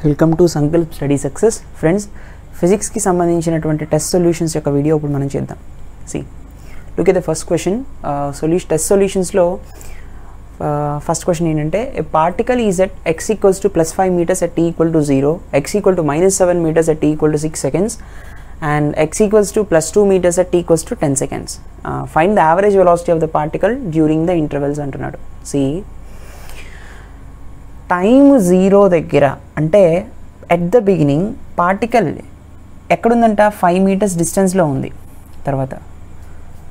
Welcome to Sankalp study success. Friends, ఫిజిక్స్కి సంబంధించినటువంటి test solutions యొక్క వీడియో ఇప్పుడు మనం చేద్దాం. Look at the first question. Test సొల్యూషన్స్లో ఫస్ట్ క్వశ్చన్ ఏంటంటే, a particle is at x equals to +5 meters at t equal to 0, x equal to -7 meters at t equal to 6 seconds, and x equals to +2 meters at t equals to 10 seconds. Find the average velocity of the particle during the intervals అంటున్నాడు. Time 0 దగ్గర అంటే at the beginning particle ఎక్కడుందంట, 5 meters డిస్టెన్స్లో ఉంది. తర్వాత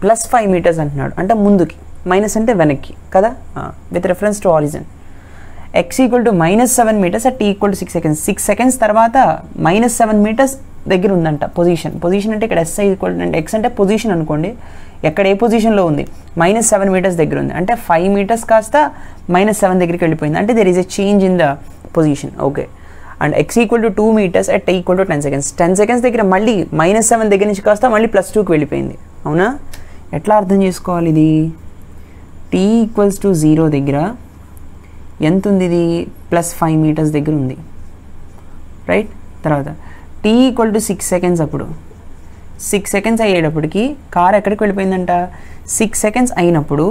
+5 meters అంటున్నాడు, అంటే ముందుకి, మైనస్ అంటే వెనక్కి కదా, with reference to origin. x equal to -7 meters at t equal to 6 seconds. 6 seconds తర్వాత -7 meters దగ్గర ఉందంట పొజిషన్ అంటే ఇక్కడ SI ఈక్వల్ అంటే x అంటే పొజిషన్ అనుకోండి, ఎక్కడ ఏ పొజిషన్లో ఉంది, -7 meters దగ్గర ఉంది, అంటే 5 meters కాస్త -7 దగ్గరికి వెళ్ళిపోయింది, అంటే there is a change in the position. Okay, and x equal to 2 meters at t equal to 10 seconds. 10 seconds దగ్గర మళ్ళీ -7 దగ్గర నుంచి కాస్త మళ్ళీ +2కి వెళ్ళిపోయింది. అవునా, ఎట్లా అర్థం చేసుకోవాలి ఇది? t ఈక్వల్స్ టు 0 దగ్గర ఎంత ఉంది, ఇది +5 meters దగ్గర ఉంది, రైట్. తర్వాత t ఈక్వల్ టు 6 seconds, అప్పుడు 6 seconds అయ్యేటప్పటికి కార్ ఎక్కడికి వెళ్ళిపోయిందంట, 6 seconds అయినప్పుడు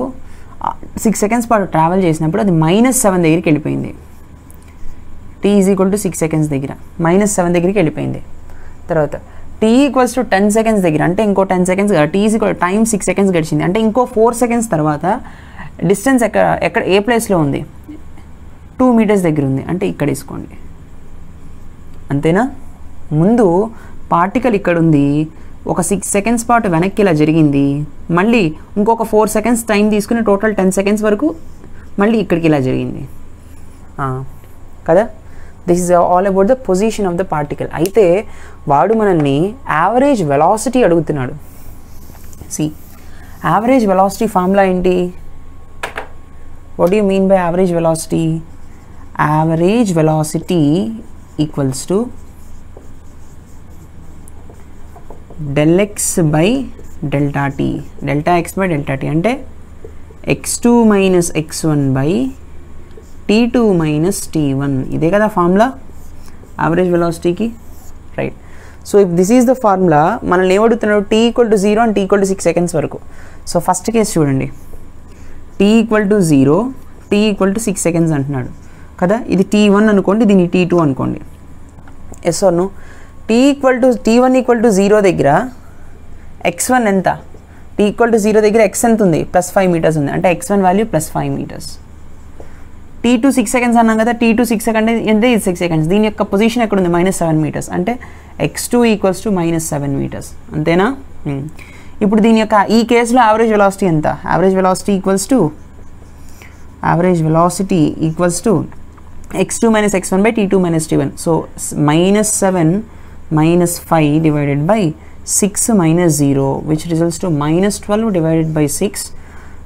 6 seconds పాటు ట్రావెల్ చేసినప్పుడు అది -7 దగ్గరికి వెళ్ళిపోయింది. t is equal to 6 seconds దగ్గర -7 దగ్గరికి వెళ్ళిపోయింది. తర్వాత t ఈక్వల్స్ టు 10 seconds దగ్గర, అంటే ఇంకో 10 seconds కదా, t is equal time 6 seconds గడిచింది, అంటే ఇంకో 4 seconds తర్వాత డిస్టెన్స్ ఎక్కడ ఏ ప్లేస్లో ఉంది, 2 meters దగ్గర ఉంది, అంటే ఇక్కడ వేసుకోండి. అంతేనా? ముందు పార్టికల్ ఇక్కడ ఉంది, ఒక 6 seconds పాటు వెనక్కి ఇలా జరిగింది, మళ్ళీ ఇంకొక 4 seconds టైం తీసుకుని టోటల్ 10 seconds వరకు మళ్ళీ ఇక్కడికి ఇలా జరిగింది కదా. This is all about the position of the particle. అయితే వాడు మనల్ని యావరేజ్ వెలాసిటీ అడుగుతున్నాడు. యావరేజ్ వెలాసిటీ ఫార్ములా ఏంటి? What you mean by average velocity? Average velocity equals to del x by delta t, delta x by delta t అంటే x2 minus x1 by t2 minus t1. ఇదే కదా formula average వెలాసిటీకి, right. So if this is the formula, మనల్ని ఏమడుగుతున్నాడు, t equal to 0 and t equal to 6 seconds వరకు. So first case చూడండి, t equal to 0, t equal to 6 seconds అంటున్నాడు కదా. ఇది t1 అనుకోండి, దీన్ని t2 అనుకోండి. Yes or no? t1 equal to 0 దగ్గర x1 ఎంత, t ఈక్వల్ టు 0 దగ్గర x ఎంత ఉంది, +5 meters ఉంది, అంటే x1 value +5 meters. t2 6 seconds అన్నాం కదా, t2 6 seconds అంటే ఇది 6 seconds, దీని యొక్క పొజిషన్ ఎక్కడ ఉంది, -7 meters, అంటే x2 ఈక్వల్స్ టు -7 meters. అంతేనా? ఇప్పుడు దీని యొక్క ఈ కేసులో యావరేజ్ వెలాసిటీ ఎంత? Average velocity equals to x2 minus x1 by t2 minus t1. So -7 minus 5 divided by 6 minus 0, which results to -12 divided by 6.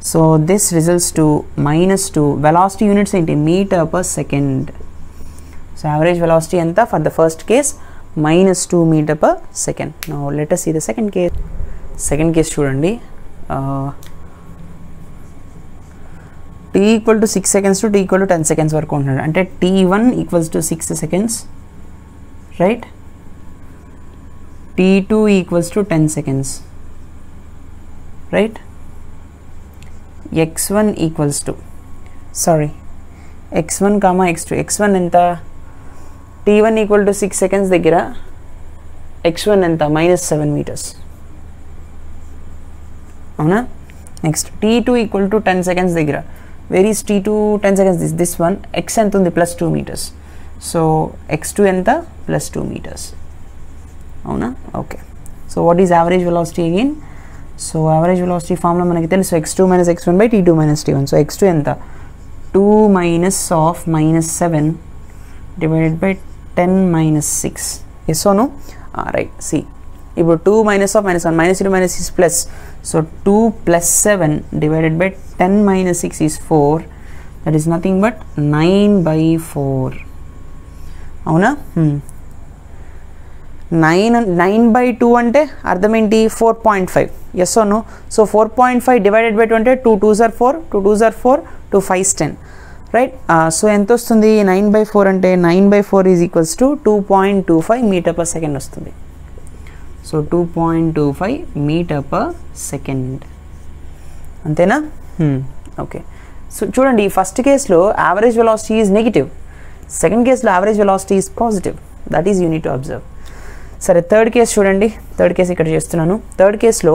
So this results to -2. Velocity units into meter per second. So average velocity anta for the first case, -2 meter per second. Now let us see the second case. Second case chudandi, t equal to 6 seconds to t equal to 10 seconds వరకు ఉంటున్నాడు, అంటే t1 equals to 6 seconds, right. t2 equals to 10 seconds, right. x1 equals to x1 comma x2. x1 ఎంత, t1 equal to 6 seconds దగ్గర x1 ఎంత, -7 meters. అవునా? Next t2 equal to 10 seconds దగ్గర, where is t2 10 seconds, this one, x ఎంత ఉంది, +2 meters. So x2 ఎంత, +2 meters. అవునా? Okay. So what is average velocity again? So average velocity formula మనకి తెలుసు, x2 minus x1 by t2 minus t1. So x2 ఎంత, 2 minus of -7 divided by 10 minus 6. Yes or no? Right. See ఇప్పుడు 2 minus of -1, -2 minus is plus. So 2 plus 7 divided by 10 minus 6 is 4. That is nothing but 9/4. అవునా? 9/2 అంటే అర్థం ఏంటి, 4.5. Yes or no? So 4.5 divided by 20, 2 2s are 4, 2 2s are 4, 2 5s 10. రైట్. So ఎంత వస్తుంది 9/4 అంటే 9/4 ఈజ్ ఈక్వల్స్ టు 2.25 మీటర్ పర్ సెకండ్ వస్తుంది. సో 2.25 మీటర్ పర్ సెకండ్ అంతేనా? ఓకే. సో చూడండి, ఫస్ట్ కేసులో average velocity is negative, second కేసులో average velocity is positive. That is you need to observe. సరే, థర్డ్ కేసు చూడండి. థర్డ్ కేసు ఇక్కడ చేస్తున్నాను. థర్డ్ కేసులో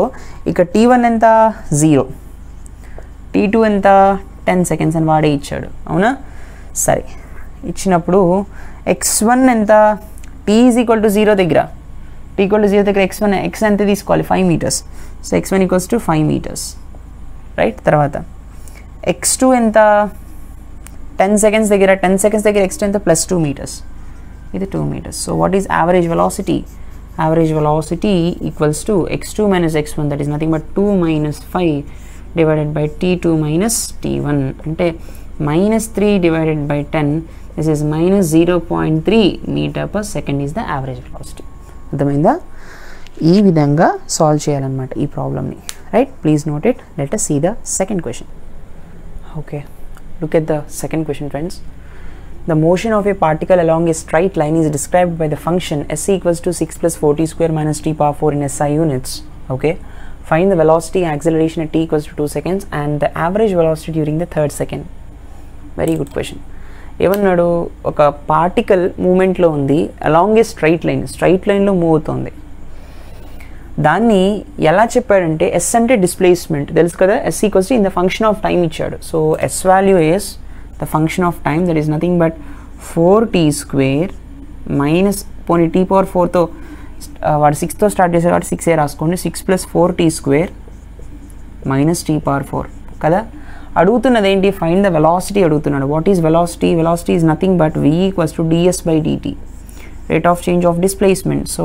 ఇక్కడ T1 ఎంత 0, T2 ఎంత 10 సెకండ్స్ అని వాడే ఇచ్చాడు, అవునా? సరే, ఇచ్చినప్పుడు x1 ఎంత, t ఈజ్ ఈక్వల్ టు 0 దగ్గర, t ఈక్వల్ టు 0 దగ్గర x1 x ఎంత తీసుకోవాలి 5 metres. So x1 equals to 5 metres, right. తర్వాత x2 ఎంత 10 సెకండ్స్ దగ్గర, 10 సెకండ్స్ దగ్గర x2 ఎంత +2 మీటర్స్, ఇది 2 meters. So what is average velocity? Average velocity equals to x2 minus x1, that is nothing but 2 minus 5 divided by t2 minus t1 అంటే -3 divided by 10, this is minus 0.3 meter per second is the average velocity. అర్థమైందా? ఈ విధంగా solve చేయాలన్నమాట ఈ ప్రాబ్లమ్ని, right. Please note it. Let us see the second question. Okay, look at the second question, friends. The motion of a particle along a straight line is described by the function s equals to 6 plus 4t square minus t power 4 in SI units. Okay, find the velocity and acceleration at t equals to 2 seconds and the average velocity during the third second. Very good question. ఏమన్నాడు, ఒక particle మూమెంట్లో ఉంది, along a straight లైన్లో move అవుతుంది. దాన్ని ఎలా చెప్పాడంటే s అంటే డిస్ప్లేస్మెంట్ తెలుసు కదా, s equals to in the function of time ఇచ్చాడు. So yes value is the function of time, that is nothing but 4t square minus పోనీ t power 4తో వాడు 6తో స్టార్ట్ చేశారు కాబట్టి 6 రాసుకోండి, 6 plus 4t square minus t power 4 కదా. అడుగుతున్నది ఏంటి, find the velocity అడుగుతున్నాడు. What is velocity? Velocity is nothing but v equals to ds by dt, rate of change of displacement. So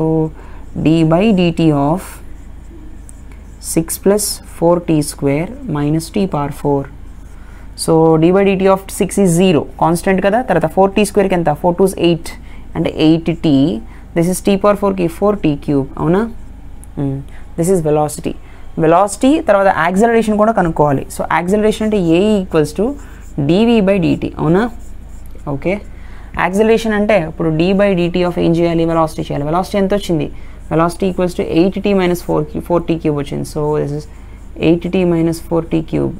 d by dt of 6 plus 4t square minus t power 4. So d by dt of 6 is 0, constant కదా. తర్వాత 4t స్క్వేర్కి ఎంత, 4 2 is 8 అంటే 8t, this is t power 4కి 4t cube, అవునా? This is velocity. తర్వాత acceleration కూడా కనుక్కోవాలి. So acceleration అంటే a equals to dv by dt, అవునా? ఓకే, యాక్సలరేషన్ అంటే ఇప్పుడు d by dt ఆఫ్ ఏం చేయాలి, వెలాసిటీ చేయాలి. వెలాసిటీ ఎంత వచ్చింది, velocity equals to 8t minus 4t cube వచ్చింది. So this is 8t minus 4t cube,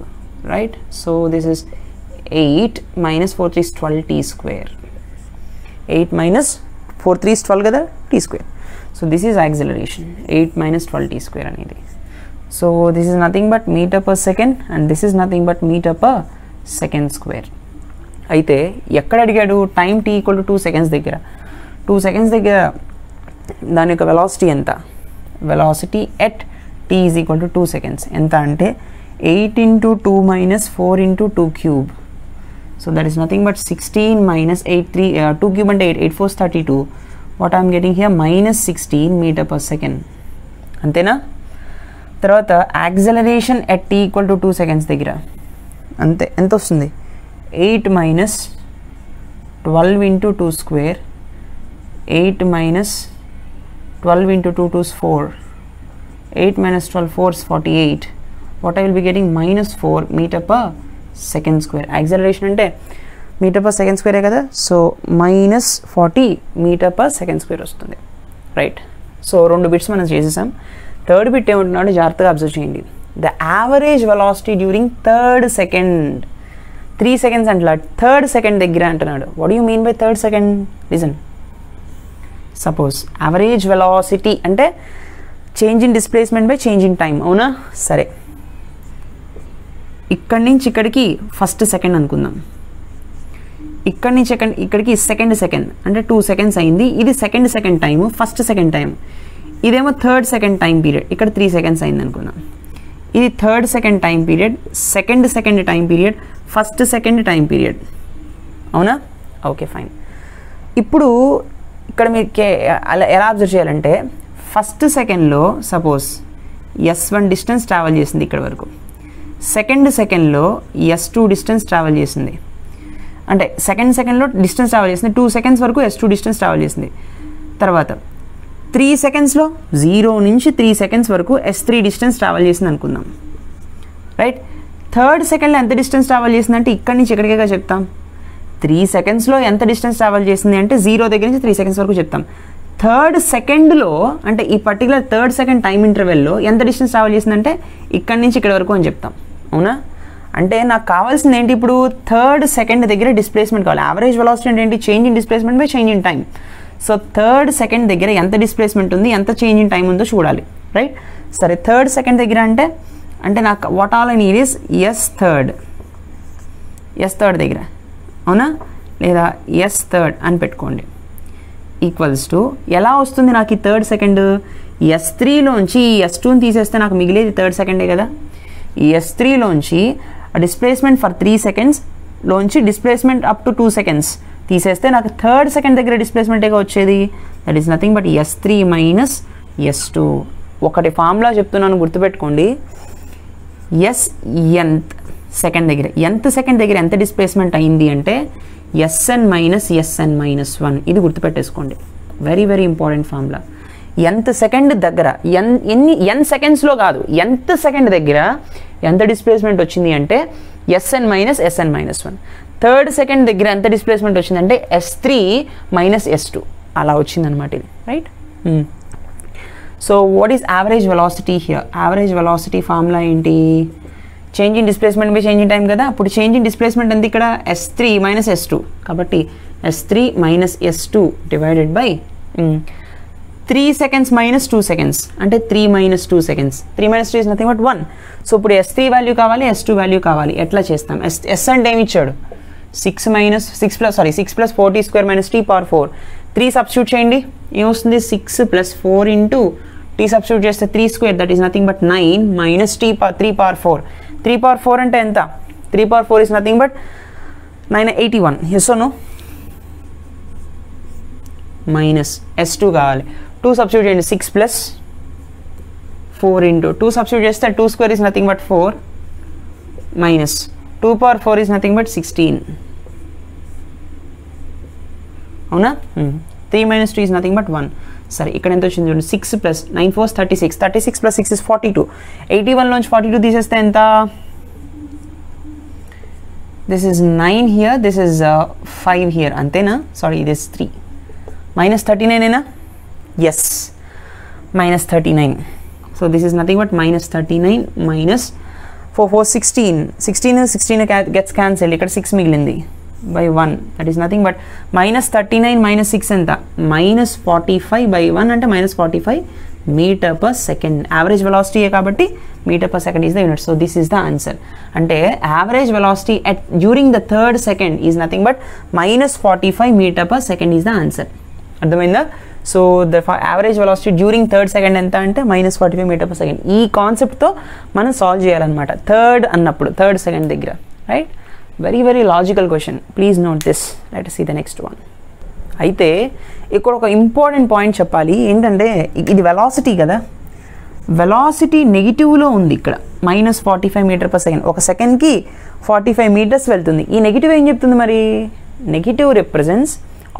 right? So this is 8 minus 4 3 is 12t square. 8 minus 4 3 is 12 kada, t square. So this is acceleration, 8 minus 12t square anedi. So this is nothing but meter per second and this is nothing but meter per second square. అయితే ఎక్కడ అడిగాడు, time t equal to 2 seconds దగ్గర. 2 seconds దగ్గర దాని యొక్క velocity ఎంత, velocity at t is equal to 2 seconds ఎంత అంటే 8 into 2 minus 4 into 2 cube. So that is nothing but 16 minus 8 3 2 cube and 8 4 is 32. What I am getting here, minus 16 meter per second. అంతేనా? తర్వాత acceleration at t equal to 2 seconds దగ్గర అంతే ఎంత వస్తుంది, 8 minus 12 into 2 square, 8 minus 12 into 2 2 is 4, 8 minus 12 4 is 48. What I will be getting, minus 4 meter per second square. Acceleration అంటే meter per second స్క్వేరే కదా. So minus 40 meter per second square వస్తుంది, right. So 2 bits మనం చేసేసాం. Third bit ఏమంటున్నాడు జాగ్రత్తగా observe చేయండి. The average velocity during third second, 3 seconds అంటలా, థర్డ్ సెకండ్ దగ్గర అంటున్నాడు. What you mean by third second? Listen, suppose average velocity అంటే change in displacement by change in time, అవునా? సరే, ఇక్కడి నుంచి ఇక్కడికి ఫస్ట్ సెకండ్ అనుకుందాం, ఇక్కడి నుంచి ఇక్కడికి సెకండ్ అంటే 2 seconds అయింది. ఇది second time, first second time. ఇదేమో థర్డ్ సెకండ్ టైం పీరియడ్, ఇక్కడ 3 seconds అయింది అనుకుందాం. ఇది third second time period, second time period, first second time period, అవునా? Okay, fine. ఇప్పుడు ఇక్కడ మీరు అలా ఎలా అబ్జర్వ్ చేయాలంటే, ఫస్ట్ సెకండ్లో సపోజ్ s1 డిస్టెన్స్ ట్రావెల్ చేసింది ఇక్కడ వరకు, సెకండ్లో s2 డిస్టెన్స్ ట్రావెల్ చేసింది. అంటే సెకండ్లో డిస్టెన్స్ ట్రావెల్ చేసింది, 2 seconds వరకు s2 డిస్టెన్స్ ట్రావెల్ చేసింది. తర్వాత 3 secondsలో 0 నుంచి 3 seconds వరకు s3 డిస్టెన్స్ ట్రావెల్ చేసింది అనుకుందాం, రైట్. థర్డ్ సెకండ్లో ఎంత డిస్టెన్స్ ట్రావెల్ చేసిందంటే ఇక్కడి నుంచి ఎక్కడికేగా చెప్తాం, 3 సెకండ్స్లో ఎంత డిస్టెన్స్ ట్రావెల్ చేసింది అంటే 0 దగ్గర నుంచి 3 సెకండ్స్ వరకు చెప్తాం. థర్డ్ సెకండ్లో అంటే ఈ పర్టికులర్ థర్డ్ సెకండ్ టైం ఇంటర్వెల్లో ఎంత డిస్టెన్స్ ట్రావెల్ చేసిందంటే ఇక్కడి నుంచి ఇక్కడ వరకు అని చెప్తాం. అవునా? అంటే నాకు కావాల్సింది ఏంటి ఇప్పుడు థర్డ్ సెకండ్ దగ్గర డిస్ప్లేస్మెంట్ కావాలి. యావరేజ్ వెలాసిటీ అంటే ఏంటి? Change in displacement by change in time. So third second దగ్గర ఎంత డిస్ప్లేస్మెంట్ ఉంది, ఎంత చేంజ్ ఇన్ టైం ఉందో చూడాలి. రైట్? సరే, థర్డ్ సెకండ్ దగ్గర అంటే నాకు what all I need is S third దగ్గర, అవునా? లేదా ఎస్ థర్డ్ అని పెట్టుకోండి. ఈక్వల్స్ టు ఎలా వస్తుంది నాకు ఈ థర్డ్ సెకండ్? S3లోంచి ఈ S2ని తీసేస్తే నాకు మిగిలేది థర్డ్ సెకండే కదా. ఈ S3లోంచి డిస్ప్లేస్మెంట్ ఫర్ 3 సెకండ్స్ లోంచి డిస్ప్లేస్మెంట్ అప్ టు 2 సెకండ్స్ తీసేస్తే నాకు థర్డ్ సెకండ్ దగ్గర డిస్ప్లేస్మెంటేగా వచ్చేది. That is nothing but S3 minus S2. ఒకటి ఫార్ములా చెప్తున్నాను, గుర్తుపెట్టుకోండి. nth సెకండ్ దగ్గర ఎంత డిస్ప్లేస్మెంట్ అయింది అంటే Sn మైనస్ Sn మైనస్ 1. ఇది గుర్తుపెట్టేసుకోండి, very very important formula. nth second దగ్గర n సెకండ్స్లో కాదు, nth సెకండ్ దగ్గర ఎంత డిస్ప్లేస్మెంట్ వచ్చింది అంటే Sn minus Sn minus 1. Third second దగ్గర ఎంత డిస్ప్లేస్మెంట్ వచ్చిందంటే S3 మైనస్ S2. అలా వచ్చిందనమాట ఇది. Right? So what is average velocity here? Average velocity formula ఏంటి? Change in displacement by change in time కదా. అప్పుడు చేంజ్ ఇన్ డిస్ప్లేస్మెంట్ ఎంత ఇక్కడ? S3 minus S2. కాబట్టి S3 minus S2 divided by 3 seconds minus 2 seconds అంటే 3 minus 2 seconds. 3 minus 2 is nothing but 1. So ఇప్పుడు S3 value కావాలి, S2 value కావాలి. ఎట్లా చేస్తాం? S అంటే ఏమి ఇచ్చాడు? 6 plus 4t² minus t power 4. 3 substitute చేయండి, ఏమొస్తుంది? 6 ప్లస్ 4 ఇంటూ t సబ్స్టిట్యూట్ చేస్తే 3² that is nothing but 9 minus 3 power 4. 3 power 4 అంటే ఎంత? 3 power 4 is nothing but 981. Yes or no? Minus S2 కావాలి. 2 సబ్స్టిట్యూట్ చేయండి, 6 ప్లస్ 4 ఇంటూ 2 సబ్స్టిట్యూట్ చేస్తే 2² is nothing but 4 minus 2 power 4 is nothing but 16. అవునా? 3 minus 2 is nothing but 1. సరే, ఇక్కడ ఎంత వచ్చింది చూడండి. 6 ప్లస్ 9 4 36. 36 plus 6 is 42. 81లోంచి 42 తీసేస్తే ఎంత? This is 9 here, this is 5 here, అంతేనా? సారీ, దిస్ 3 మైనస్ 39 ఏనా? Yes, minus 39. So this is nothing but minus 39 minus 4 4 16 gets cancel. ఇక్కడ 6 మిగిలింది by 1. that is nothing but minus 39 minus 6 ఎంత? minus 45 by 1 అంటే minus 45 meter per second. average velocity కాబట్టి meter per second is the unit. so this is the answer. అంటే average velocity at during the third second is nothing but minus 45 meter per second is the answer. అర్థమైందా? So the average velocity during third second ఎంత అంటే minus 45 meter per second. ఈ కాన్సెప్ట్తో మనం solve చేయాలన్నమాట third అన్నప్పుడు, third second దగ్గర. Right? Very very logical question. Please note this. Let us see the next one. అయితే ఇక్కడ ఒక ఇంపార్టెంట్ పాయింట్ చెప్పాలి. ఏంటంటే ఇది వెలాసిటీ కదా, వెలాసిటీ నెగిటివ్లో ఉంది ఇక్కడ. minus 45 meter per second. ఒక సెకండ్కి 45 meters వెళ్తుంది. ఈ నెగిటివ్ ఏం చెప్తుంది మరి? Negative represents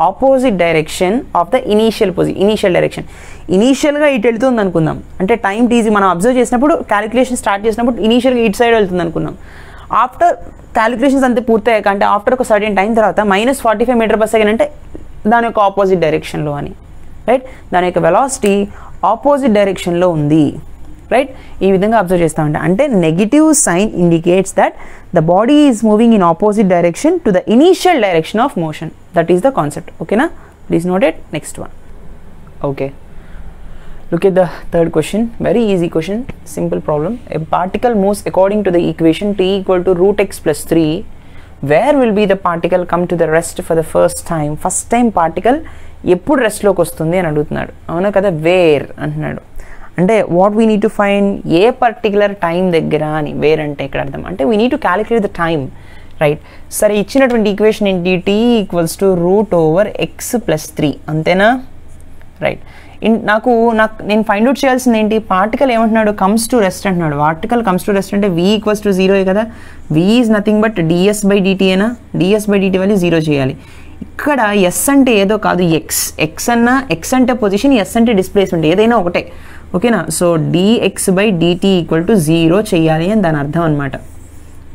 opposite direction of the initial direction. ఇనీషియల్గా ఇటు వెళ్తుంది అనుకుందాం. అంటే టైం టీజీ మనం అబ్జర్వ్ చేసినప్పుడు, క్యాలిక్యులేషన్ స్టార్ట్ చేసినప్పుడు ఇనీషియల్గా ఇటు సైడ్ వెళ్తుంది అనుకున్నాం. ఆఫ్టర్ క్యాలిక్యులేషన్స్ అంతే పూర్తయ్యాక, అంటే ఆఫ్టర్ ఒక సర్టెన్ టైం తర్వాత minus 45 meter per second అంటే దాని యొక్క ఆపోజిట్ డైరెక్షన్లో అని. రైట్? దాని యొక్క వెలాసిటీ ఆపోజిట్ డైరెక్షన్లో ఉంది. రైట్? ఈ విధంగా అబ్జర్వ్ చేస్తామంటే, అంటే negative sign indicates that the body is moving in opposite direction to the initial direction of motion. That is the concept. ఓకేనా? Please note it. Next one. Okay, look at the third question. Very easy question, simple problem. A particle moves according to the equation t equal to root x plus 3. Where will be the particle come to the rest for the first time? First time particle ఎప్పుడు రెస్ట్లోకి వస్తుంది అని అడుగుతున్నాడు. అవునా కదా? Wear అంటున్నాడు. అంటే what we need to find, A particular time దగ్గర అని. వేర్ అంటే ఇక్కడ అర్థం అంటే we need to calculate the time. Right? సరే, ఇచ్చినటువంటి ఈక్వేషన్ ఏంటి? t equals to √x+3. అంతేనా? రైట్. నేను ఫైండ్ అవుట్ చేయాల్సింది ఏంటి? పార్టికల్ ఏమంటున్నాడు? కమ్స్ టు రెస్ట్ అంటున్నాడు. పార్టికల్ కమ్స్ టు రెస్ట్ అంటే v ఈక్వల్స్ టు 0 కదా. v is nothing but ds/dt ఏనా? ds/dt వాల్యూ 0 చేయాలి. ఇక్కడ s అంటే ఏదో కాదు, x అన్నా, x అంటే పొజిషన్, s అంటే డిస్ప్లేస్మెంట్, ఏదైనా ఒకటే. ఓకేనా? సో dx/dt ఈక్వల్ టు 0 చేయాలి అని దాని అర్థం అనమాట.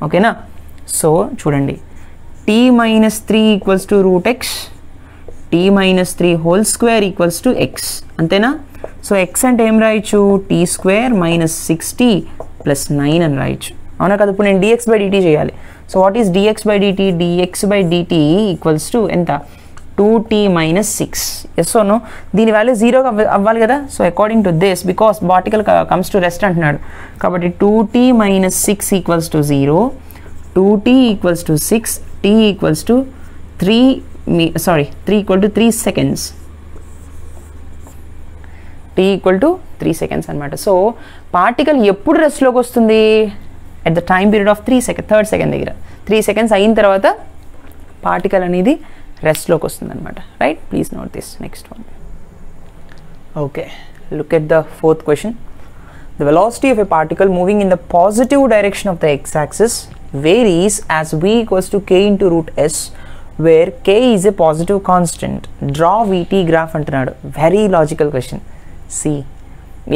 ఓకేనా? సో చూడండి, t t minus 3 equals to root x, t minus 3 whole square equals to x. అంతేనా? సో x అంటే ఏం రాయొచ్చు? t square minus 6t plus 9 అని రాయొచ్చు. అవునా కదా? ఇప్పుడు నేను dx by dt చేయాలి. So what is dx by dt? dx by dt equals to ఎంత? 2t minus 6. Yes or no? దీని వాల్యూ 0 అవ్వాలి కదా? So according to this, because particle comes to rest అంటున్నాడు కాబట్టి 2t minus 6 equals to 0, 2t equals to 6, t equals to 3 equal to 3 seconds, t equal to 3 seconds అనమాట. So particle ఎప్పుడు రెస్ట్లోకి వస్తుంది? At the time period of 3 second దగ్గర 3 seconds అయిన తర్వాత particle అనేది రెస్ట్లోకి వస్తుంది అనమాట. Right? Please note this. Next one. Okay, look at the fourth question. The velocity of a particle moving in the positive direction of the x-axis varies as v equals to k into root s, where k is a positive constant. Draw vt graph అంటున్నాడు. Very logical question. C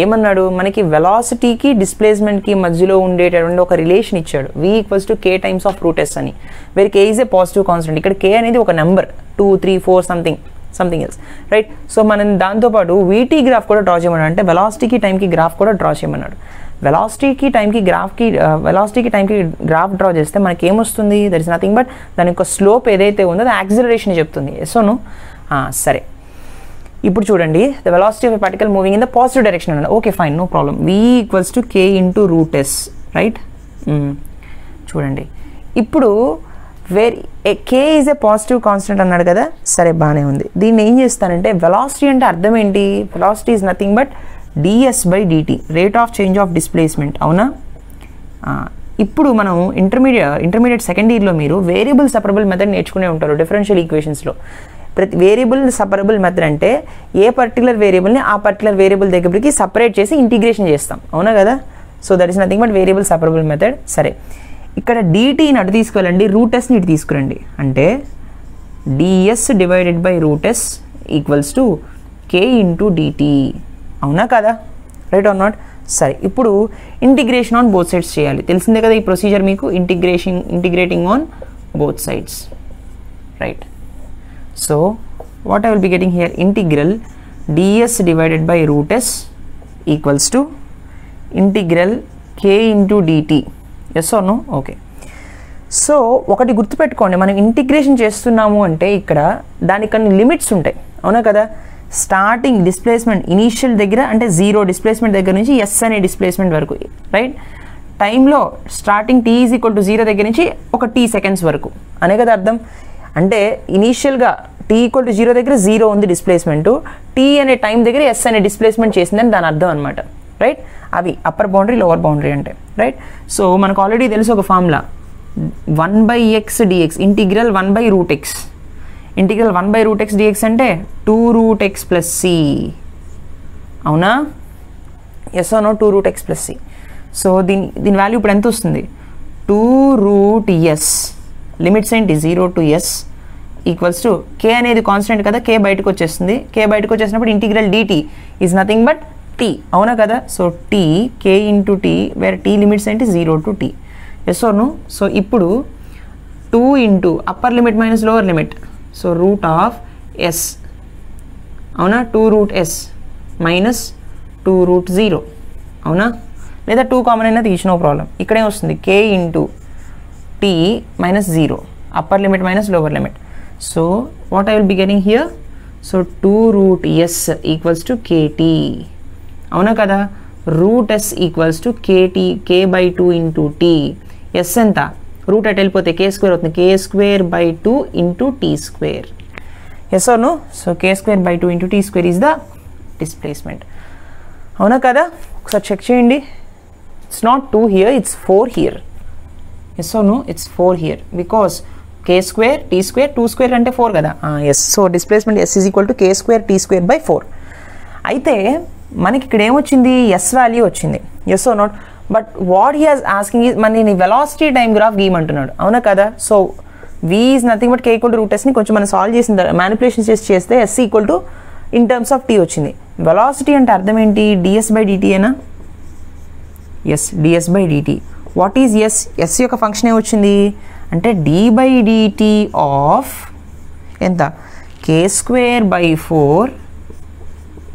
ఏమన్నాడు? మనకి వెలాసిటీకి డిస్ప్లేస్మెంట్కి మధ్యలో ఉండేటటువంటి ఒక relation ఇచ్చాడు. v equals to k times of root s అని, where k is a positive constant. ఇక్కడ k అనేది ఒక number, 2, 3, 4 something else. Right? So మనం దాంతోపాటు వీటీ గ్రాఫ్ కూడా డ్రా చేయమన్నాడు. అంటే వెలాసిటీకి టైంకి గ్రాఫ్ కూడా డ్రా చేయమన్నాడు. వెలాసిటీకి టైంకి గ్రాఫ్ డ్రా చేస్తే మనకి ఏమొస్తుంది? దట్ ఇస్ నథింగ్ బట్ దాని యొక్క స్లోప్ ఏదైతే ఉందో అది యాక్సిలరేషన్ చెప్తుంది. ఎస్ఓను? సరే, ఇప్పుడు చూడండి, the velocity of a particle moving in the positive direction అన్నాడు. Okay fine, no problem. v equals to k into root s. Right? చూడండి, ఇప్పుడు k is a positive constant అన్నాడు కదా. సరే, బాగానే ఉంది. దీన్ని ఏం చేస్తానంటే, వెలాసిటీ అంటే అర్థం ఏంటి? Velocity is nothing but ds by dt, rate of change of displacement. అవునా? ఇప్పుడు మనం ఇంటర్మీడియట్ సెకండ్ ఇయర్లో మీరు వేరియబుల్ సెపరబుల్ మెథడ్ నేర్చుకునే ఉంటారు డిఫరెన్షియల్ ఈక్వేషన్స్లో. ప్రతి వేరియబుల్ సెపరబుల్ మెథడ్ అంటే ఏ పర్టికులర్ వేరియబుల్ని ఆ పర్టికులర్ వేరియబుల్ దగ్గరికి సపరేట్ చేసి ఇంటిగ్రేషన్ చేస్తాం. అవునా కదా? So that is nothing but variable separable method. సరే, ఇక్కడ dtని అటు తీసుకెళ్ళండి, రూట్ ఎస్ని ఇటు తీసుకురండి. అంటే ds divided by root S equals to k into dt. అవునా కదా? Right are not? సరే, ఇప్పుడు ఇంటిగ్రేషన్ ఆన్ బోత్ సైడ్స్ చేయాలి. తెలిసిందే కదా ఈ ప్రొసీజర్ మీకు, integrating on both sides. Right? So what I will be getting here? Integral ds divided by root S equals to integral k into dt. Yes or no? Okay. So ఒకటి గుర్తుపెట్టుకోండి, మనం integration చేస్తున్నాము అంటే ఇక్కడ దానికి కొన్ని limits ఉంటాయి. అవునా కదా? స్టార్టింగ్ డిస్ప్లేస్మెంట్ ఇనీషియల్ దగ్గర అంటే 0 డిస్ప్లేస్మెంట్ దగ్గర నుంచి s అనే డిస్ప్లేస్మెంట్ వరకు. రైట్? టైంలో starting t is equal to 0 దగ్గర నుంచి ఒక t సెకండ్స్ వరకు అనే కదా అర్థం. అంటే ఇనీషియల్గా t ఈక్వల్ టు 0 దగ్గర 0 ఉంది డిస్ప్లేస్మెంట్, t అనే టైం దగ్గర s అనే డిస్ప్లేస్మెంట్ చేసిందని దాని అర్థం అనమాట. రైట్? అవి అప్పర్ బౌండరీ, లోవర్ బౌండరీ అంటే. రైట్? సో మనకు ఆల్రెడీ తెలుసు ఒక formula, 1/x dx, integral 1/√x. Integral 1/√x dx అంటే 2√x ప్లస్ c. అవునా? Yes no? 2√x plus c. So దీని వాల్యూ ఇప్పుడు ఎంత వస్తుంది? 2√s. లిమిట్స్ ఏంటి? 0 to s equals to k అనేది కాన్స్టెంట్ కదా, k బయటకు వచ్చేస్తుంది. k బయటకు వచ్చేసినప్పుడు integral dt is nothing but t. అవునా కదా? So t, k into t, where t limits ఏంటి? 0 to t. Yes or no? So ఇప్పుడు 2 into upper limit minus lower limit, so root of s. అవునా? 2√s minus 2√0. అవునా? లేదా 2 common అయినా తీసి, no problem. ఇక్కడే వస్తుంది k into t minus 0, upper limit minus lower limit. So what I will be getting here? So 2√s equals to kt. అవునా కదా? root s equals to kt, k by 2 into t. s ఎంత? Root అట్ వెళ్ళిపోతే k square అవుతుంది, k square by 2 into t square. Yes or no? So k square by 2 into t square is the displacement. అవునా కదా? ఒకసారి check చేయండి. It's not 2 here, it's 4 here. Yes or no? It's 4 here because k square t square 2 square అంటే 4 కదా. Yes. So displacement s is equal to k square t square by 4. అయితే మనకి ఇక్కడ ఏమొచ్చింది? s వాల్యూ వచ్చింది. Yes or not? But what he has asking is మనని velocity time graph గీయమంటున్నాడు. అవునా కదా? So v is nothing but k equal to root ఎస్ని కొంచెం మనం సాల్వ్ చేసిన మ్యానిపులేషన్ చేస్తే s equal to in terms of t వచ్చింది. వెలాసిటీ అంటే అర్థం ఏంటి? ds బై dt ఏనా? Yes, ds by dt. What is s? s యొక్క ఫంక్షన్ ఏమొచ్చింది అంటే d/dt ఆఫ్ ఎంత k²/4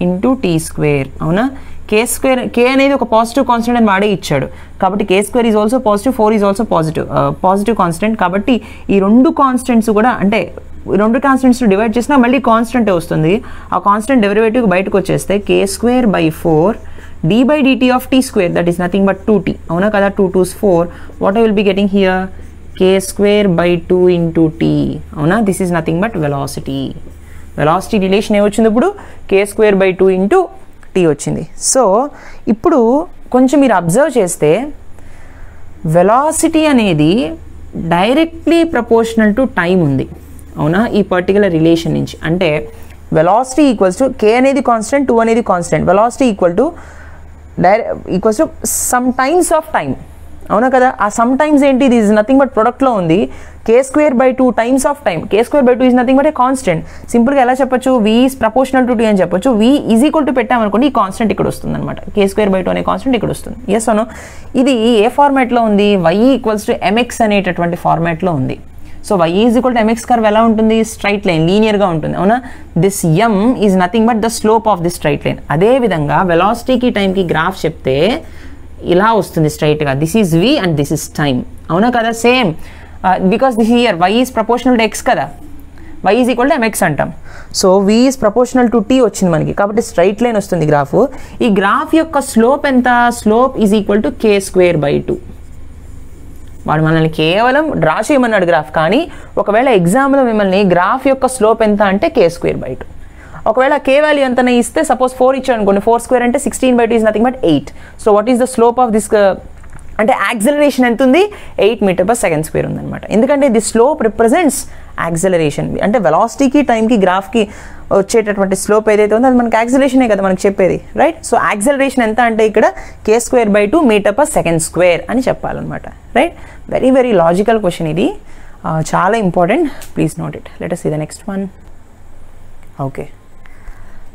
ఇంటూ t². అవునా? k అనేది ఒక పాజిటివ్ కాన్స్టెంట్ అని వాడే ఇచ్చాడు కాబట్టి k² is also positive, 4 is also positive constant. కాబట్టి ఈ రెండు కాన్స్టెంట్స్ కూడా అంటే రెండు కాన్స్టెంట్స్ డివైడ్ చేసినా మళ్ళీ కాన్స్టెంటే వస్తుంది. ఆ కాన్స్టెంట్ డెరివేటివ్ బయటకు వచ్చేస్తే k²/4 d/dt of t², that is nothing but 2t. అవునా కదా? 2 2s 4. What I will be getting here? k²/2 into t. అవునా? This is nothing but velocity. Velocity relation ఏమొచ్చింది ఇప్పుడు? k²/2 into t వచ్చింది. So ఇప్పుడు కొంచెం మీరు అబ్జర్వ్ చేస్తే వెలాసిటీ అనేది డైరెక్ట్లీ ప్రపోర్షనల్ టు టైం ఉంది. అవునా? ఈ పర్టికులర్ రిలేషన్ నుంచి అంటే వెలాసిటీ ఈక్వల్స్ టు k అనేది కాన్స్టెంట్, 2 అనేది constant. Velocity equals to some times of time. అవునా కదా? ఆ సమ్ టైమ్స్ ఏంటి? ఇది ఈజ్ నథింగ్ బట్ ప్రొడక్ట్లో ఉంది. k²/2 times of time. k²/2 is nothing but a constant. సింపుల్గా ఎలా చెప్పొచ్చు? v is proportional to t అని చెప్పొచ్చు. v ఈజ్ ఈక్వల్ టు పెట్టామనుకోండి, ఈ కాన్స్టెంట్ ఇక్కడ వస్తుంది అనమాట. k²/2 అనే కాన్స్టెంట్ ఇక్కడ వస్తుంది. ఎస్ అవును? ఇది ఏ ఫార్మాట్లో ఉంది? y = mx అనేటటువంటి ఫార్మాట్లో ఉంది. సో y = mx కర్వ్ ఎలా ఉంటుంది? స్ట్రైట్ లైన్, లీనియర్గా ఉంటుంది. అవునా? This m is nothing but the slope of the straight line. అదేవిధంగా వెలాసిటీకి టైంకి గ్రాఫ్ చెప్తే ఇలా వస్తుంది స్ట్రైట్గా. This is v and this is time. అవునా కదా? Same because this here y is proportional to x కదా, y is equal to mx అంటాం. So v is proportional to t వచ్చింది మనకి కాబట్టి స్ట్రైట్ లైన్ వస్తుంది గ్రాఫ్. ఈ గ్రాఫ్ యొక్క స్లోప్ ఎంత? Slope is equal to k²/2. వాడు మనల్ని కేవలం డ్రా చేయమన్నాడు గ్రాఫ్, కానీ ఒకవేళ ఎగ్జామ్లో మిమ్మల్ని గ్రాఫ్ యొక్క స్లోప్ ఎంత అంటే k²/2. ఒకవేళ k వాల్యూ ఎంతనే ఇస్తే సపోజ్ 4 ఇచ్చాడు అనుకోండి, 4² అంటే 16/2 is nothing but 8. So what is the slope of this అంటే యాక్సలరేషన్ ఎంత ఉంది? 8 m/s² ఉందన్నమాట. ఎందుకంటే ది స్లోప్ రిప్రజెంట్స్ యాక్సలరేషన్. అంటే వెలాసిటీకి టైంకి గ్రాఫ్కి వచ్చేటటువంటి స్లోప్ ఏదైతే ఉందో అది మనకి యాక్సలరేషనే కదా మనకి చెప్పేది, రైట్? సో యాక్సలరేషన్ ఎంత అంటే ఇక్కడ k²/2 m/s² అని చెప్పాలన్నమాట, right? Very very logical question ఇది, చాలా important. Please note it. Let us see the next one. Okay,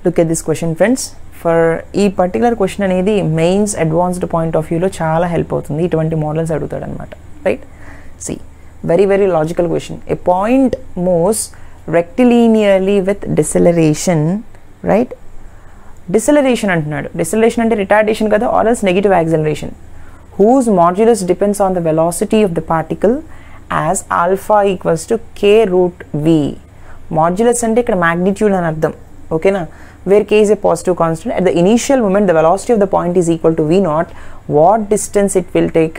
look at this question friends. For ఈ పర్టికులర్ క్వశ్చన్ అనేది మెయిన్స్ అడ్వాన్స్డ్ పాయింట్ ఆఫ్ వ్యూలో చాలా హెల్ప్ అవుతుంది. ఇటువంటి మోడల్స్ అడుగుతాడు అనమాట, right? See, very very logical question. A point moves rectilinearly with deceleration, right? Deceleration అంటున్నాడు. Deceleration అంటే రిటార్డేషన్ కదా, or else negative acceleration. whose modulus depends on the velocity of the particle as alpha equals to k√v. Modulus అంటే ఇక్కడ magnitude అని అర్థం, ఓకేనా? where k is a positive constant. At the initial moment the velocity of the point is equal to v0. what distance it will take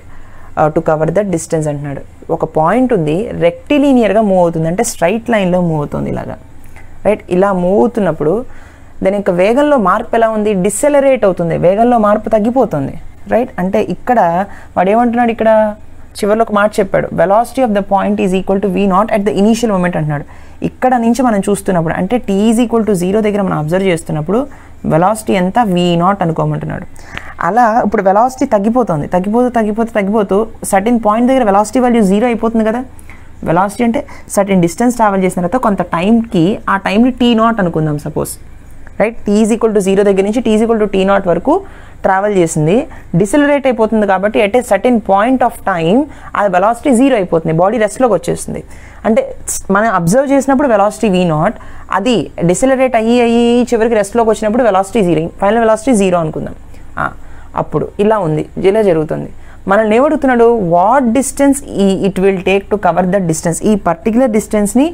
to cover that distance అంటున్నాడు. ఒక point ఉంది, రెక్టిలీనియర్గా move అవుతుంది అంటే straight లైన్లో move అవుతుంది ఇలాగా, right? ఇలా move అవుతున్నప్పుడు దాని యొక్క వేగంలో మార్పు ఎలా ఉంది? డిసెలరేట్ అవుతుంది, వేగంలో మార్పు తగ్గిపోతుంది, రైట్? అంటే ఇక్కడ వాడు ఏమంటున్నాడు? ఇక్కడ చివరిలో ఒక మాట చెప్పాడు, velocity of the point is equal to v0 at the initial moment అంటున్నాడు. ఇక్కడ నుంచి మనం చూస్తున్నప్పుడు అంటే t ఈజ్ ఈక్వల్ టు 0 దగ్గర మనం అబ్జర్వ్ చేస్తున్నప్పుడు వెలాసిటీ ఎంత? v0 అనుకోమంటున్నాడు. అలా ఇప్పుడు వెలాసిటీ తగ్గిపోతూ సర్టెన్ పాయింట్ దగ్గర వెలాసిటీ వాల్యూ 0 అయిపోతుంది కదా. వెలాసిటీ అంటే సర్టెన్ డిస్టెన్స్ ట్రావెల్ చేసిన తర్వాత కొంత టైంకి, ఆ టైంని t0 అనుకుందాం suppose, right? t is equal to 0 దగ్గర నుంచి t is equal to t0 వరకు ట్రావెల్ చేసింది, డిసెలరేట్ అయిపోతుంది కాబట్టి at a certain point of time ఆ వెలాసిటీ 0 అయిపోతుంది, బాడీ రెస్ట్లోకి వచ్చేస్తుంది. అంటే మనం అబ్జర్వ్ చేసినప్పుడు వెలాసిటీ v0, అది డిసెలరేట్ అయ్యి చివరికి రెస్ట్లోకి వచ్చినప్పుడు వెలాసిటీ 0, ఫైనల్ వెలాసిటీ 0 అనుకుందాం. అప్పుడు ఇలా ఉంది, ఇలా జరుగుతుంది. మనల్ని ఏమడుగుతున్నాడు? What distance it will take to cover that distance. ఈ పర్టికులర్ డిస్టెన్స్ని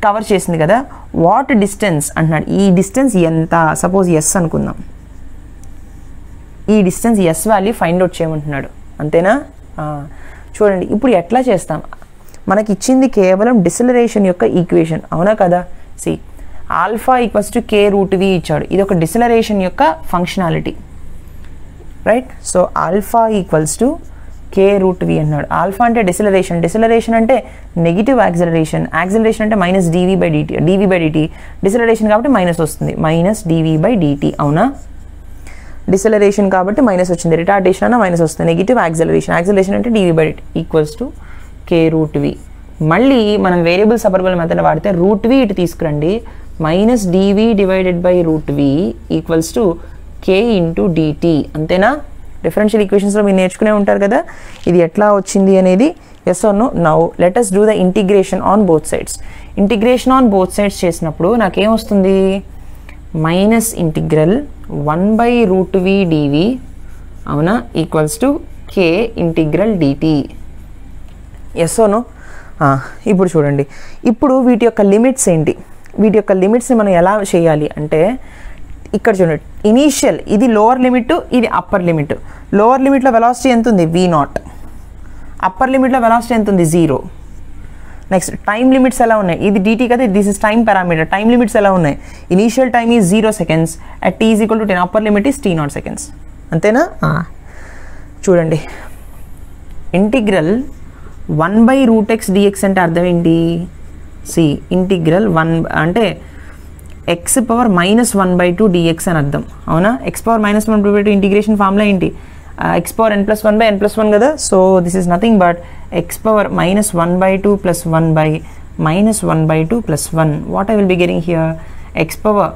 కవర్ చేసింది కదా, వాట్ డిస్టెన్స్ అంటున్నాడు. ఈ డిస్టెన్స్ ఎంత? సపోజ్ ఎస్ అనుకుందాం. ఈ distance s value find out చేయమంటున్నాడు, అంతేనా? చూడండి ఇప్పుడు ఎట్లా చేస్తాం? మనకి ఇచ్చింది కేవలం డిసెలరేషన్ యొక్క ఈక్వేషన్, అవునా కదా? C, alpha equals to k√v ఇచ్చాడు. ఇది ఒక డిసెలరేషన్ యొక్క functionality, right? So alpha equals to k√v అన్నాడు. ఆల్ఫా అంటే డిసెలరేషన్ అంటే నెగిటివ్ యాక్సలరేషన్ అంటే మైనస్ dv/dt. డిసెలరేషన్ కాబట్టి మైనస్ వస్తుంది, మైనస్ dv/dt. అవునా? డిసెలరేషన్ కాబట్టి మైనస్ వచ్చింది, రిటార్డేషన్ అన్న మైనస్ వస్తుంది, నెగిటివ్ యాక్సలరేషన్ అంటే dv/dt ఈక్వల్స్ టు k√v. మళ్ళీ మనం వేరియబుల్ సపరబుల్ మెథడ్ వాడితే √v ఇటు తీసుకురండి, minus dv/√v equals to k into dt, అంతేనా? డిఫరెన్షియల్ ఈక్వేషన్స్లో మీరు నేర్చుకునే ఉంటారు కదా, ఇది ఎట్లా వచ్చింది అనేది yes or no? Now let us do the integration on both sides. Integration on both sides చేసినప్పుడు నాకేం వస్తుంది, మైనస్ ఇంటిగ్రల్ 1/√v dv అవునా equals to k integral dt. yes or no? ఇప్పుడు చూడండి, ఇప్పుడు వీటి యొక్క లిమిట్స్ ఏంటి, వీటి యొక్క లిమిట్స్ని మనం ఎలా చేయాలి అంటే ఇక్కడ చూడండి, ఇనీషియల్ ఇది లోవర్ లిమిట్, ఇది అప్పర్ లిమిట్. లోవర్ లిమిట్లో వెలాసిటీ ఎంత ఉంది v0, అప్పర్ లిమిట్లో వెలాసిటీ ఎంత ఉంది 0. నెక్స్ట్ టైం లిమిట్స్ ఎలా ఉన్నాయి, ఇది dt కదా, this is time parameter. Time limits ఎలా ఉన్నాయి, initial time is 0 seconds, at t is equal to 10, upper limit is t0 seconds. అంతేనా? చూడండి, ఇంటిగ్రల్ 1/√x dx అంటే అర్థం ఏంటి, సి ఇంటిగ్రల్ 1 అంటే x పవర్ -1/2 dx అని అర్థం, అవునా. x పవర్ -1/2 ఇంటిగ్రేషన్ ఫార్ములా ఏంటి, x పవర్ n+1/n+1 కదా. So this is nothing but x power -1/2 + 1/-1/2 + 1. What I will be getting here, x power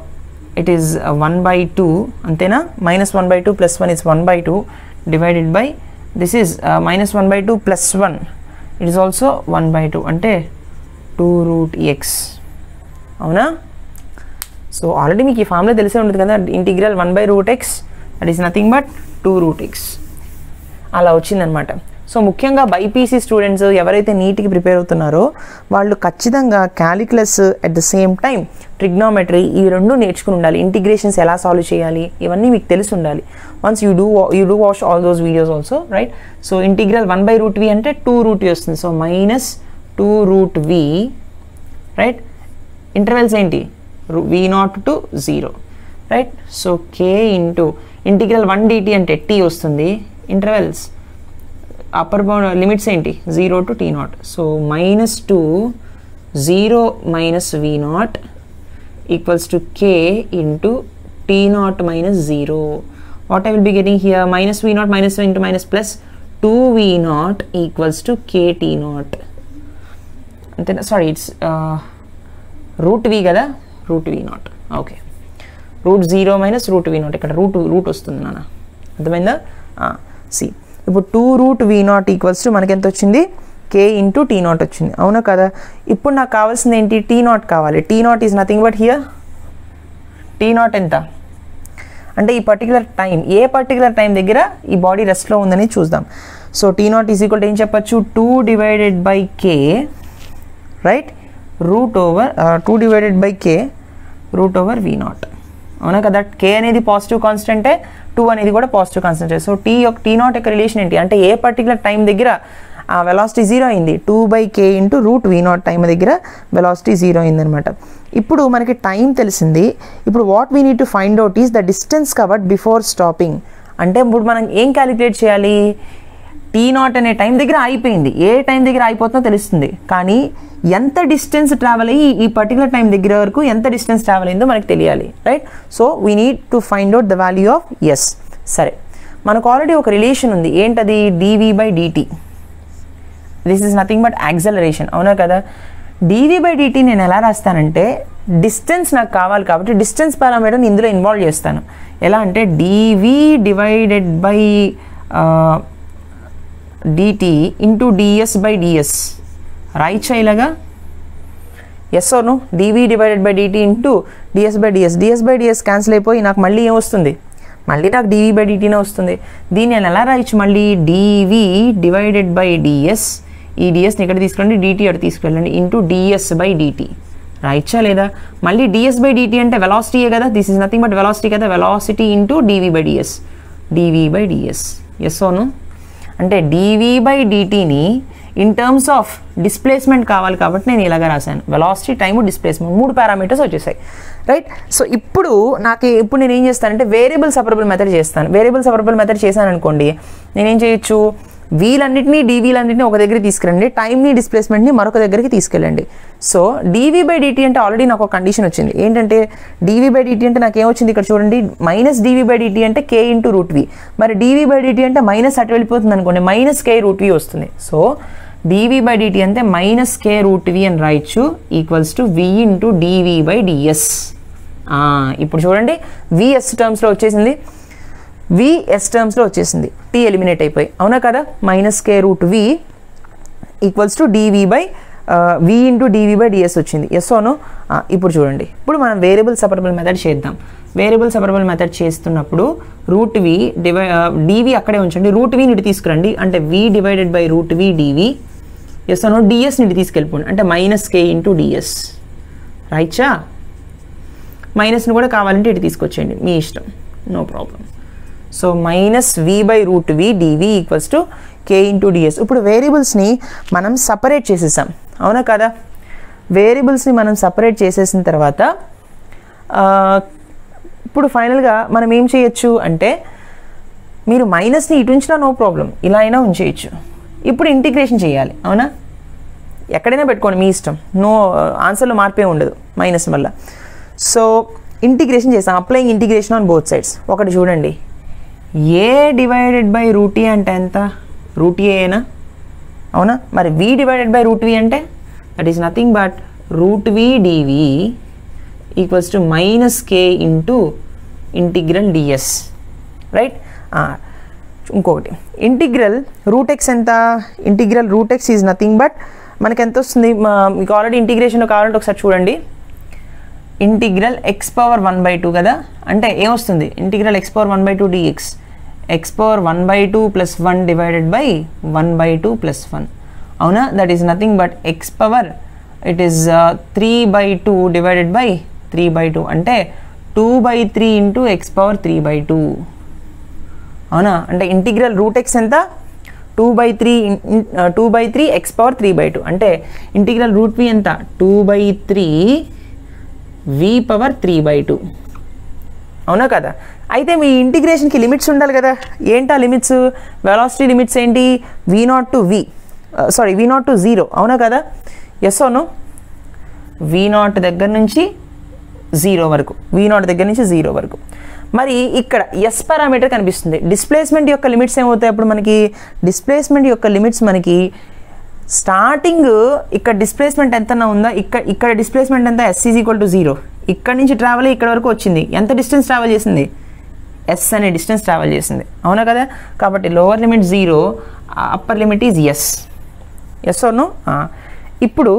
it is 1/2 అంతేనా, -1/2 + 1 is 1/2 divided by this is -1/2 + 1 it is also 1/2 అంటే 2√x అవునా. So already మీకు ఈ formula తెలిసే ఉంటుంది కదా, integral 1/√x that is nothing but 2√x అలా వచ్చిందనమాట. సో ముఖ్యంగా బైపీసీ స్టూడెంట్స్ ఎవరైతే నీట్కి ప్రిపేర్ అవుతున్నారో వాళ్ళు ఖచ్చితంగా calculus at the same time trigonometry ఈ రెండు నేర్చుకుని ఉండాలి. ఇంటిగ్రేషన్స్ ఎలా సాల్వ్ చేయాలి ఇవన్నీ మీకు తెలిసి ఉండాలి. Once you do watch all those videos also, right. So integral 1/√v అంటే 2√v వస్తుంది. So -2√v, right. ఇంటర్వెల్స్ ఏంటి, v0 to 0, right. So k into integral 1 dt అంటే t వస్తుంది. ఇంటర్వెల్స్ అప్పర్ బౌండ్ లిమిట్స్ ఏంటి, 0 to t0. So -2 0 - v0 equals to k into t0 - 0. What I will be getting here, -v0 - +2v0 equals to kt0 అంతేనా. Sorry it's √v కదా, √v0. Okay, √0 - √v0 ఇక్కడ route వస్తుంది నాన్న, అర్థమైందా. C ఇప్పుడు 2√v0 equals to మనకి ఎంత వచ్చింది, k ఇంటూ t0 వచ్చింది, అవునా కదా. ఇప్పుడు నాకు కావాల్సింది ఏంటి, t0 కావాలి. t0 is nothing but here t0 ఎంత అంటే ఈ పర్టికులర్ టైం, ఏ పర్టికులర్ టైం దగ్గర ఈ బాడీ రెస్ట్లో ఉందని చూద్దాం. So t0 is equal to ఏం చెప్పచ్చు, 2/k, రైట్, √2/k √v0 అవునా కదా. k అనేది పాజిటివ్ కాన్స్టెంటే, 2 అనేది కూడా పాజిటివ్ కాన్స్టెంటే. సో t0 యొక్క రిలేషన్ ఏంటి అంటే ఏ పర్టికులర్ టైం దగ్గర ఆ వెలాసిటీ 0 అయింది, 2/k ఇంటూ √v0 టైం దగ్గర వెలాసిటీ 0 అయింది అనమాట. ఇప్పుడు మనకి టైం తెలిసింది. ఇప్పుడు what we need to find out is the distance covered before stopping. అంటే ఇప్పుడు మనం ఏం క్యాలిక్యులేట్ చేయాలి, t0 అనే టైం దగ్గర అయిపోయింది, ఏ టైం దగ్గర అయిపోతుందో తెలుస్తుంది, కానీ ఎంత డిస్టెన్స్ ట్రావెల్ అయ్యి ఈ పర్టికులర్ టైం దగ్గర వరకు ఎంత డిస్టెన్స్ ట్రావెల్ అయిందో మనకు తెలియాలి, right. So we need to find out the value of S. సరే, మనకు ఆల్రెడీ ఒక రిలేషన్ ఉంది, ఏంటది, dv/dt. This is nothing but acceleration, అవునా కదా. dv/dt నేను ఎలా రాస్తానంటే, డిస్టెన్స్ నాకు కావాలి కాబట్టి డిస్టెన్స్ పారామీటర్ని ఇందులో ఇన్వాల్వ్ చేస్తాను. ఎలా అంటే dv/dt ఇంటూ ds/ds రైట్ చేయలేగా, yes or no. dv/dt into ds/ds, ds/ds cancel అయిపోయి నాకు మళ్ళీ ఏం వస్తుంది, మళ్ళీ నాకు dv/dtనే వస్తుంది. దీన్ని నేను ఎలా రాయొచ్చు, మళ్ళీ dv/ds, ఈ dsని ఇక్కడ తీసుకెళ్ళండి, dt అటు తీసుకెళ్ళండి, ఇంటూ ds/dt రాయొచ్చా లేదా. మళ్ళీ ds/dt అంటే వెలాసిటీయే కదా, this is nothing but velocity కదా, velocity into dv/ds, yes or no. అంటే dv/dtని ఇన్ టర్మ్స్ ఆఫ్ డిస్ప్లేస్మెంట్ కావాలి కాబట్టి నేను ఇలాగ రాశాను, వెలాసిటీ, టైము, డిస్ప్లేస్మెంట్, 3 పారామీటర్స్ వచ్చేసాయి, రైట్. సో ఇప్పుడు నేను ఏం చేస్తానంటే వేరియబుల్ సపరబుల్ మెథడ్ చేస్తాను. వేరియబుల్ సపరబుల్ మెథడ్ చేశాను అనుకోండి, నేనేం చేయొచ్చు, వీలన్నింటినీ dvలన్నింటినీ ఒక దగ్గరికి తీసుకెళ్ళండి, టైంని డిస్ప్లేస్మెంట్ని మరొక దగ్గరికి తీసుకెళ్ళండి. సో dv/dt అంటే ఆల్రెడీ నాకు ఒక కండిషన్ వచ్చింది, ఏంటంటే dv/dt అంటే నాకు ఏమొచ్చింది ఇక్కడ చూడండి, -dv/dt అంటే k ఇంటూ √v. మరి dv/dt అంటే మైనస్ అటు వెళ్ళిపోతుంది అనుకోండి, -k √v వస్తుంది. సో dv/dt అంటే -k √v అని రాయొచ్చు, equals to v into dv/ds. ఇప్పుడు చూడండి, vs టర్మ్స్లో వచ్చేసింది, vs టర్మ్స్లో వచ్చేసింది, t ఎలిమినేట్ అయిపోయి, అవునా కదా. -k √v equals to dv by v into dv by ds వచ్చింది. Yes or no. ఇప్పుడు చూడండి, ఇప్పుడు మనం వేరియబుల్ సెపరబుల్ మెథడ్ చేద్దాం. వేరియబుల్ సెపరబుల్ మెథడ్ చేస్తున్నప్పుడు రూట్ వి డివి అక్కడే ఉంచండి, రూట్ వి ఇటు తీసుకురండి, అంటే v divided by root we dv. Yes or no. Ds ఇటు తీసుకెళ్ళిపోండి, అంటే మైనస్ కే ఇంటూ డిఎస్. రైట్చా? మైనస్ని కూడా కావాలంటే ఇటు తీసుకొచ్చేయండి, మీ ఇష్టం, no problem. So minus v by root we D V equals to K into D S. ఇప్పుడు వేరియబుల్స్ని మనం సపరేట్ చేసేసాం, అవునా కదా? వేరియబుల్స్ని మనం సపరేట్ చేసేసిన తర్వాత ఇప్పుడు ఫైనల్గా మనం ఏం చేయొచ్చు అంటే, మీరు మైనస్ని ఇటు ఉంచినా నో ప్రాబ్లం, ఇలా అయినా ఉంచేయచ్చు. ఇప్పుడు ఇంటిగ్రేషన్ చేయాలి, అవునా? ఎక్కడైనా పెట్టుకోండి, మీ ఇష్టం, నో ఆన్సర్లో మార్పే ఉండదు మైనస్ వల్ల. సో ఇంటిగ్రేషన్ చేస్తాం, applying integration on both sides. ఒకటి చూడండి, A divided by root A అంటే ఎంత? రూట్ ఏనా, అవునా? మరి V divided by root V అంటే that is nothing but root we D V equals to minus K into integral D S. Right? ఇంకొకటి ఇంటిగ్రల్ రూట్ ఎక్స్ ఎంత? Integral root X is nothing but మనకి ఎంత వస్తుంది? మీకు ఆల్రెడీ ఇంటిగ్రేషన్లో కావాలంటే ఒకసారి చూడండి. ఇంటిగ్రల్ ఎక్స్ పవర్ 1/2 కదా, అంటే ఏమొస్తుంది? Integral X power 1/2 D X, X power 1/2 plus 1 divided by 1/2 plus 1, అవునా? That is nothing but X power it is 3/2 divided by 3/2, అంటే 2/3 ఇంటూ ఎక్స్ పవర్ 3/2, అవునా? అంటే ఇంటిగ్రల్ రూట్ ఎక్స్ ఎంత? 2/3 ఎక్స్ పవర్ 3/2, అంటే integral route వి ఎంత? 2/3 వి పవర్ 3/2, అవునా కదా? అయితే మీ ఇంటిగ్రేషన్కి లిమిట్స్ ఉండాలి కదా. ఏంటా లిమిట్స్? వెలాసిటీ లిమిట్స్ ఏంటి? v0 టు v0 టు 0, అవునా కదా? Yes own. v0 దగ్గర నుంచి 0 వరకు, v0 దగ్గర నుంచి 0 వరకు. మరి ఇక్కడ ఎస్ పారామీటర్ కనిపిస్తుంది. డిస్ప్లేస్మెంట్ యొక్క లిమిట్స్ ఏమవుతాయి అప్పుడు మనకి? డిస్ప్లేస్మెంట్ యొక్క లిమిట్స్ మనకి స్టార్టింగ్ ఇక్కడ డిస్ప్లేస్మెంట్ ఎంత ఉందా, ఇక్కడ డిస్ప్లేస్మెంట్ ఎంత? s is equal to 0. ఇక్కడ నుంచి ట్రావెల్ ఇక్కడ వరకు వచ్చింది, ఎంత డిస్టెన్స్ ట్రావెల్ చేసింది? s అనే డిస్టెన్స్ ట్రావెల్ చేసింది, అవునా కదా? కాబట్టి lower limit 0, upper limit is s or no? ఇప్పుడు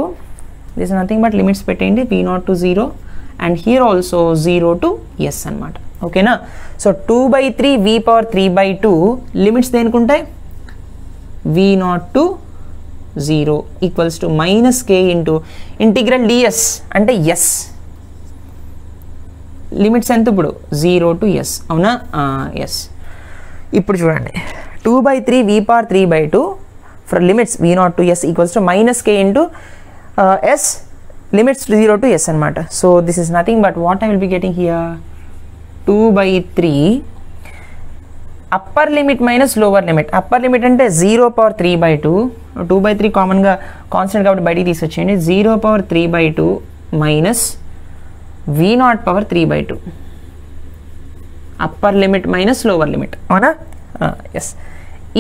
దిస్ నథింగ్ బట్ లిమిట్స్ పెట్టండి, v0 to 0 and here also 0 to s అనమాట, ఓకేనా? సో 2/3 v పవర్ 3/2 లిమిట్స్ దేనికుంటాయి? v0 to 0 equals to minus K into integral ds, అంటే yes limits ఎంత ఇప్పుడు? 0 to yes, అవునా? Yes. ఇప్పుడు చూడండి, 2/3 v power 3/2 for limits v0 to s equals to minus K into s limits 0 to s అనమాట. So this is nothing but what I will be getting here? 2/3 upper limit minus lower limit. Upper limit అంటే 0 power 3/2, 2/3 కామన్గా constant కాబట్టి బయటికి తీసుకొచ్చేయండి, 0 power 3/2 minus v0 power 3/2, upper limit minus lower limit, అవునా? Yes.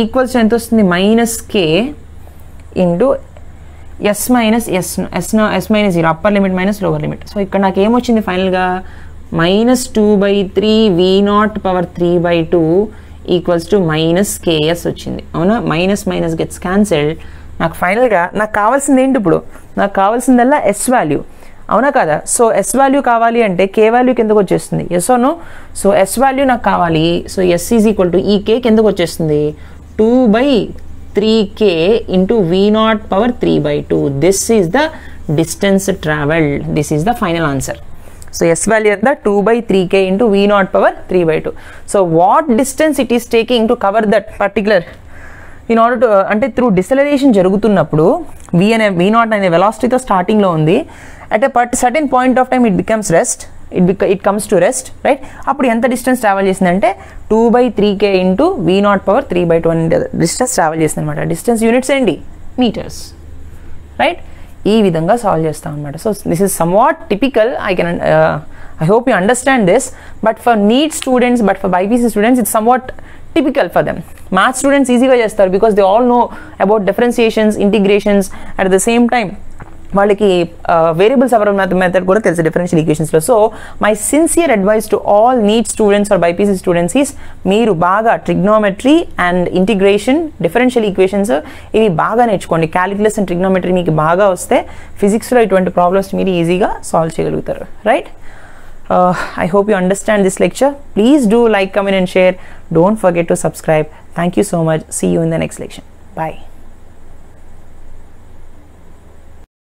Equals ఎంత వస్తుంది? Minus కే into S minus S minus 0, upper limit minus lower limit. So ఇక్కడ నాకు ఏమొచ్చింది ఫైనల్గా? Minus 2/3 v0 power 3/2 equals to minus K S వచ్చింది, అవునా? Minus minus gets cancelled. నాకు ఫైనల్గా నాకు కావాల్సింది ఏంటి ఇప్పుడు? నాకు కావాల్సిందల్లా ఎస్ వాల్యూ, అవునా కదా? సో ఎస్ వాల్యూ కావాలి అంటే కే వాల్యూ కిందకు వచ్చేస్తుంది, yes or no? So yes value నాకు కావాలి. So S is equal to ఈ కే కిందకు వచ్చేస్తుంది, 2/3k into v0 power 3/2. This is the distance travelled. This is the final answer. So S value at the 2/3k into v0 power 3/2. So what distance it is taking to cover that particular, in order to అంటే through deceleration జరుగుతున్నప్పుడు v0 అనే velocity తో starting లో ఉంది, at a certain point of time it becomes rest, it comes to rest, right? అప్పుడు ఎంత distance travel చేసిందంటే 2/3k into v0 power 3/2 అనే డిస్టెన్స్ ట్రావెల్ చేసింది అనమాట. డిస్టెన్స్ యూనిట్స్ ఏంటి? Metres, right? ఈ విధంగా సాల్వ్ చేస్తాం అనమాట. So this is somewhat typical. I hope you understand this. But for NEET students, but for BiPC students it's somewhat typical for them. Maths students ఈజీగా చేస్తారు because they all know about differentiations, integrations. At the same time వాళ్ళకి variable separable method కూడా తెలుసు differential ఈక్వేషన్స్లో. So my sincere advice to all NEET students or BiPC students is మీరు బాగా trigonometry and integration, differential equations ఇవి బాగా నేర్చుకోండి. Calculus and trigonometry మీకు బాగా వస్తే ఫిజిక్స్లో ఇటువంటి ప్రాబ్లమ్స్ మీరు ఈజీగా సాల్వ్ చేయగలుగుతారు, right? I hope you understand this lecture. Please do like, comment and share. Don't forget to subscribe. Thank you so much. See you in the next lecture. Bye.